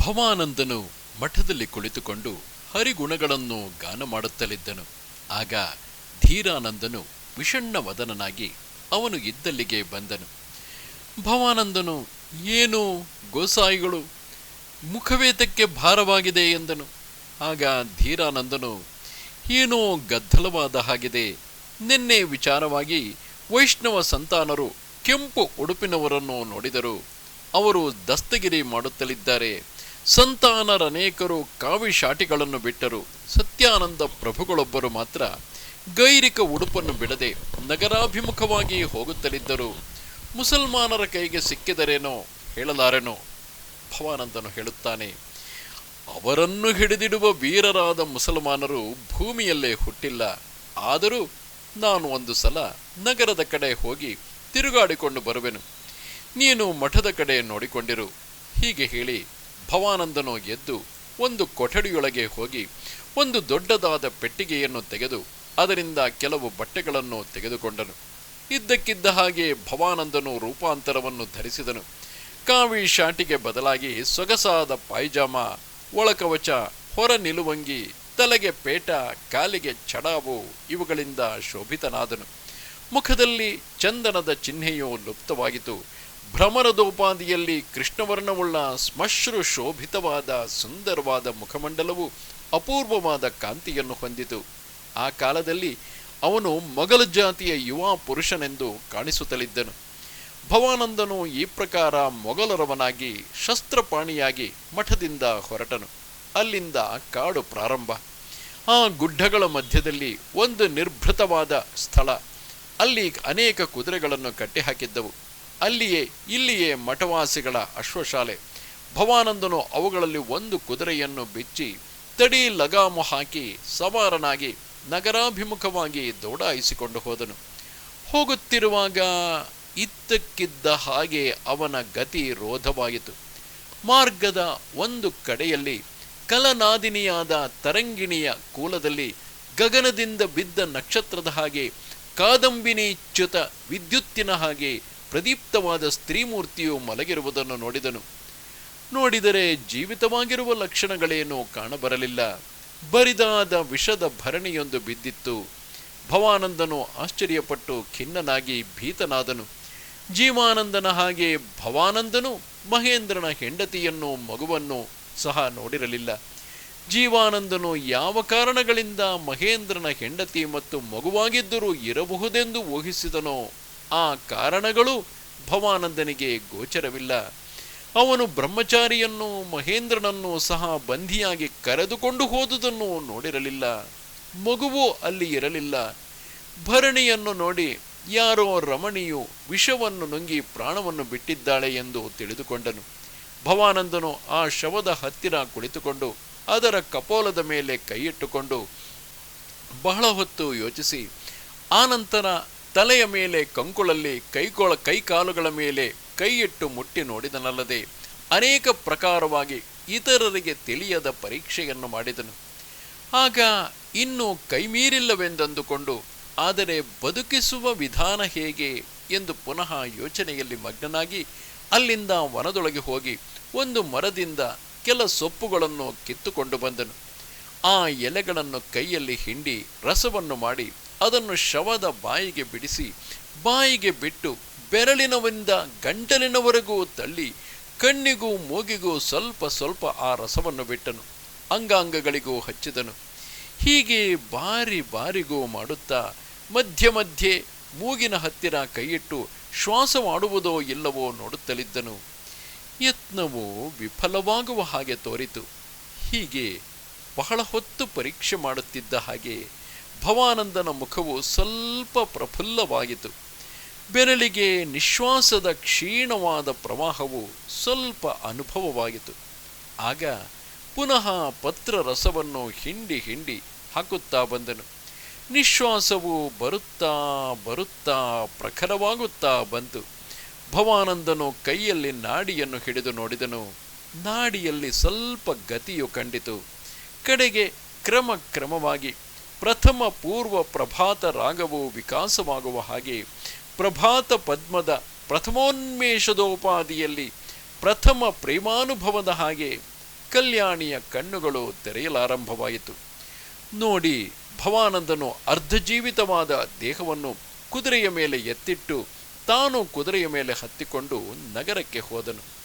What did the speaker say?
ಭವಾನಂದನು ಮಠದಲ್ಲಿ ಕುಳಿತುಕೊಂಡು ಹರಿಗುಣಗಳನ್ನು ಗಾನ ಮಾಡುತ್ತಲಿದ್ದನು. ಆಗ ಧೀರಾನಂದನು ವಿಷಣ್ಣ ವದನನಾಗಿ ಅವನು ಇದ್ದಲ್ಲಿಗೆ ಬಂದನು. ಭವಾನಂದನು, ಏನು ಗೋಸಾಯಿಗಳು, ಮುಖವೇತಕ್ಕೆ ಭಾರವಾಗಿದೆ ಎಂದನು. ಆಗ ಧೀರಾನಂದನು, ಏನೋ ಗದ್ದಲವಾದ ಹಾಗಿದೆ. ನಿನ್ನೆ ವಿಚಾರವಾಗಿ ವೈಷ್ಣವ ಸಂತಾನರು ಕೆಂಪು ಉಡುಪಿನವರನ್ನು ನೋಡಿದರು. ಅವರು ದಸ್ತಗಿರಿ ಮಾಡುತ್ತಲಿದ್ದಾರೆ. ಸಂತಾನರನೇಕರು ಕಾವಿ ಶಾಟಿಗಳನ್ನು ಬಿಟ್ಟರು. ಸತ್ಯಾನಂದ ಪ್ರಭುಗಳೊಬ್ಬರು ಮಾತ್ರ ಗೈರಿಕ ಉಡುಪನ್ನು ಬಿಡದೆ ನಗರಾಭಿಮುಖವಾಗಿ ಹೋಗುತ್ತಲಿದ್ದರು. ಮುಸಲ್ಮಾನರ ಕೈಗೆ ಸಿಕ್ಕಿದರೇನೋ ಹೇಳಲಾರೆನೋ. ಭವಾನಂದನು ಹೇಳುತ್ತಾನೆ, ಅವರನ್ನು ಹಿಡಿದಿಡುವ ವೀರರಾದ ಮುಸಲ್ಮಾನರು ಭೂಮಿಯಲ್ಲೇ ಹುಟ್ಟಿಲ್ಲ. ಆದರೂ ನಾನು ಒಂದು ಸಲ ನಗರದ ಕಡೆ ಹೋಗಿ ತಿರುಗಾಡಿಕೊಂಡು ಬರುವೆನು. ನೀನು ಮಠದ ಕಡೆ ನೋಡಿಕೊಂಡಿರು. ಹೀಗೆ ಹೇಳಿ ಭವಾನಂದನು ಎದ್ದು ಒಂದು ಕೊಠಡಿಯೊಳಗೆ ಹೋಗಿ ಒಂದು ದೊಡ್ಡದಾದ ಪೆಟ್ಟಿಗೆಯನ್ನು ತೆಗೆದು ಅದರಿಂದ ಕೆಲವು ಬಟ್ಟೆಗಳನ್ನು ತೆಗೆದುಕೊಂಡನು. ಇದ್ದಕ್ಕಿದ್ದ ಹಾಗೆ ಭವಾನಂದನು ರೂಪಾಂತರವನ್ನು ಧರಿಸಿದನು. ಕಾವಿ ಶಾಟಿಗೆ ಬದಲಾಗಿ ಸೊಗಸಾದ ಪಾಯ್ಜಾಮ, ಒಳಕವಚ, ಹೊರ ನಿಲುವಂಗಿ, ತಲೆಗೆ ಪೇಟ, ಕಾಲಿಗೆ ಚಡಾವು ಇವುಗಳಿಂದ ಶೋಭಿತನಾದನು. ಮುಖದಲ್ಲಿ ಚಂದನದ ಚಿಹ್ನೆಯು ಲುಪ್ತವಾಗಿತು. ಭ್ರಮರದೋಪಾದಿಯಲ್ಲಿ ಕೃಷ್ಣವರ್ಣವುಳ್ಳ ಸ್ಮಶ್ರು ಶೋಭಿತವಾದ ಸುಂದರವಾದ ಮುಖಮಂಡಲವು ಅಪೂರ್ವವಾದ ಕಾಂತಿಯನ್ನು ಹೊಂದಿತು. ಆ ಕಾಲದಲ್ಲಿ ಅವನು ಮೊಘಲ್ ಜಾತಿಯ ಯುವ ಪುರುಷನೆಂದು ಕಾಣಿಸುತ್ತಲಿದ್ದನು. ಭವಾನಂದನು ಈ ಪ್ರಕಾರ ಮೊಘಲರವನಾಗಿ ಶಸ್ತ್ರಪಾಣಿಯಾಗಿ ಮಠದಿಂದ ಹೊರಟನು. ಅಲ್ಲಿಂದ ಕಾಡು ಪ್ರಾರಂಭ. ಆ ಗುಡ್ಡಗಳ ಮಧ್ಯದಲ್ಲಿ ಒಂದು ನಿರ್ಭೃತವಾದ ಸ್ಥಳ. ಅಲ್ಲಿ ಅನೇಕ ಕುದುರೆಗಳನ್ನು ಕಟ್ಟಿಹಾಕಿದ್ದವು. ಇಲ್ಲಿಯೇ ಮಠವಾಸಿಗಳ ಅಶ್ವಶಾಲೆ. ಭವಾನಂದನು ಅವುಗಳಲ್ಲಿ ಒಂದು ಕುದುರೆಯನ್ನು ಬಿಚ್ಚಿ ತಡಿ ಲಗಾಮು ಹಾಕಿ ಸವಾರನಾಗಿ ನಗರಾಭಿಮುಖವಾಗಿ ದೌಡಾಯಿಸಿಕೊಂಡು ಹೋದನು. ಹೋಗುತ್ತಿರುವಾಗ ಇದ್ದಕ್ಕಿದ್ದ ಹಾಗೆ ಅವನ ಗತಿ ರೋಧವಾಯಿತು. ಮಾರ್ಗದ ಒಂದು ಕಡೆಯಲ್ಲಿ ಕಲನಾದಿನಿಯಾದ ತರಂಗಿಣಿಯ ಕೂಲದಲ್ಲಿ ಗಗನದಿಂದ ಬಿದ್ದ ನಕ್ಷತ್ರದ ಹಾಗೆ, ಕಾದಂಬಿನಿ ಚ್ಯುತ ವಿದ್ಯುತ್ತಿನ ಹಾಗೆ ಪ್ರದೀಪ್ತವಾದ ಸ್ತ್ರೀಮೂರ್ತಿಯು ಮಲಗಿರುವುದನ್ನು ನೋಡಿದರೆ ಜೀವಿತವಾಗಿರುವ ಲಕ್ಷಣಗಳೇನೂ ಕಾಣಬರಲಿಲ್ಲ. ಬರಿದಾದ ವಿಷದ ಭರಣಿಯೊಂದು ಬಿದ್ದಿತ್ತು. ಭವಾನಂದನು ಆಶ್ಚರ್ಯಪಟ್ಟು ಖಿನ್ನನಾಗಿ ಭೀತನಾದನು. ಜೀವಾನಂದನ ಹಾಗೆ ಭವಾನಂದನು ಮಹೇಂದ್ರನ ಹೆಂಡತಿಯನ್ನು ಮಗುವನ್ನು ಸಹ ನೋಡಿರಲಿಲ್ಲ. ಜೀವಾನಂದನು ಯಾವ ಕಾರಣಗಳಿಂದ ಮಹೇಂದ್ರನ ಹೆಂಡತಿ ಮತ್ತು ಮಗುವಾಗಿದ್ದರೂ ಇರಬಹುದೆಂದು ಊಹಿಸಿದನೋ ಆ ಕಾರಣಗಳು ಭವಾನಂದನಿಗೆ ಗೋಚರವಿಲ್ಲ. ಅವನು ಬ್ರಹ್ಮಚಾರಿಯನ್ನು ಮಹೇಂದ್ರನನ್ನು ಸಹ ಬಂಧಿಯಾಗಿ ಕರೆದುಕೊಂಡು ಹೋದುದನ್ನು ನೋಡಿರಲಿಲ್ಲ. ಮಗುವೂ ಅಲ್ಲಿ ಇರಲಿಲ್ಲ. ಭರಣಿಯನ್ನು ನೋಡಿ ಯಾರೋ ರಮಣಿಯು ವಿಷವನ್ನು ನುಂಗಿ ಪ್ರಾಣವನ್ನು ಬಿಟ್ಟಿದ್ದಾಳೆ ಎಂದು ತಿಳಿದುಕೊಂಡನು. ಭವಾನಂದನು ಆ ಶವದ ಹತ್ತಿರ ಕುಳಿತುಕೊಂಡು ಅದರ ಕಪೋಲದ ಮೇಲೆ ಕೈಯಿಟ್ಟುಕೊಂಡು ಬಹಳ ಹೊತ್ತು ಯೋಚಿಸಿ, ಆನಂತರ ತಲೆಯ ಮೇಲೆ ಕಂಕುಳಲ್ಲಿ ಕೈಕಾಲುಗಳ ಮೇಲೆ ಕೈಯಿಟ್ಟು ಮುಟ್ಟಿ ನೋಡಿದನಲ್ಲದೆ ಅನೇಕ ಪ್ರಕಾರವಾಗಿ ಇತರರಿಗೆ ತಿಳಿಯದ ಪರೀಕ್ಷೆಯನ್ನು ಮಾಡಿದನು. ಆಗ ಇನ್ನೂ ಕೈಮೀರಿಲ್ಲವೆಂದಂದುಕೊಂಡು, ಆದರೆ ಬದುಕಿಸುವ ವಿಧಾನ ಹೇಗೆ ಎಂದು ಪುನಃ ಯೋಚನೆಯಲ್ಲಿ ಮಗ್ನನಾಗಿ ಅಲ್ಲಿಂದ ವನದೊಳಗೆ ಹೋಗಿ ಒಂದು ಮರದಿಂದ ಕೆಲ ಸೊಪ್ಪುಗಳನ್ನು ಕಿತ್ತುಕೊಂಡು ಬಂದನು. ಆ ಎಲೆಗಳನ್ನು ಕೈಯಲ್ಲಿ ಹಿಂಡಿ ರಸವನ್ನು ಮಾಡಿ ಅದನ್ನು ಶವದ ಬಾಯಿಗೆ ಬಿಡಿಸಿ ಬಾಯಿಗೆ ಬಿಟ್ಟು ಬೆರಳಿನವಿಂದ ಗಂಟಲಿನವರೆಗೂ ತಳ್ಳಿ ಕಣ್ಣಿಗೂ ಮೂಗಿಗೂ ಸ್ವಲ್ಪ ಸ್ವಲ್ಪ ಆ ರಸವನ್ನು ಬಿಟ್ಟನು. ಅಂಗಾಂಗಗಳಿಗೂ ಹಚ್ಚಿದನು. ಹೀಗೆ ಬಾರಿಗೂ ಮಾಡುತ್ತಾ ಮಧ್ಯೆ ಮೂಗಿನ ಹತ್ತಿರ ಕೈಯಿಟ್ಟು ಶ್ವಾಸವಾಡುವುದೋ ಇಲ್ಲವೋ ನೋಡುತ್ತಲಿದ್ದನು. ಯತ್ನವು ವಿಫಲವಾಗುವ ಹಾಗೆ ತೋರಿತು. ಹೀಗೆ ಬಹಳ ಹೊತ್ತು ಪರೀಕ್ಷೆ ಮಾಡುತ್ತಿದ್ದ ಹಾಗೆ ಭವಾನಂದನ ಮುಖವು ಸ್ವಲ್ಪ ಪ್ರಫುಲ್ಲವಾಯಿತು. ಬೆರಳಿಗೆ ನಿಶ್ವಾಸದ ಕ್ಷೀಣವಾದ ಪ್ರವಾಹವು ಸ್ವಲ್ಪ ಅನುಭವವಾಯಿತು. ಆಗ ಪುನಃ ಪತ್ರ ರಸವನ್ನು ಹಿಂಡಿ ಹಾಕುತ್ತಾ ಬಂದನು. ನಿಶ್ವಾಸವು ಬರುತ್ತಾ ಪ್ರಖರವಾಗುತ್ತಾ ಬಂತು. ಭವಾನಂದನು ಕೈಯಲ್ಲಿ ನಾಡಿಯನ್ನು ಹಿಡಿದು ನೋಡಿದನು. ನಾಡಿಯಲ್ಲಿ ಸ್ವಲ್ಪ ಗತಿಯು ಕಂಡಿತು. ಕಡೆಗೆ ಕ್ರಮವಾಗಿ ಪ್ರಥಮ ಪೂರ್ವ ಪ್ರಭಾತ ರಾಗವು ವಿಕಾಸವಾಗುವ ಹಾಗೆ ಪ್ರಭಾತ ಪದ್ಮದ ಪ್ರಥಮೋನ್ಮೇಷದೋಪಾದಿಯಲ್ಲಿ ಪ್ರಥಮ ಪ್ರೇಮಾನುಭವದ ಹಾಗೆ ಕಲ್ಯಾಣಿಯ ಕಣ್ಣುಗಳು ತೆರೆಯಲಾರಂಭವಾಯಿತು. ನೋಡಿ, ಭವಾನಂದನು ಅರ್ಧಜೀವಿತವಾದ ದೇಹವನ್ನು ಕುದುರೆಯ ಮೇಲೆ ಎತ್ತಿಟ್ಟು ತಾನು ಕುದುರೆಯ ಮೇಲೆ ಹತ್ತಿಕೊಂಡು ನಗರಕ್ಕೆ ಹೋದನು.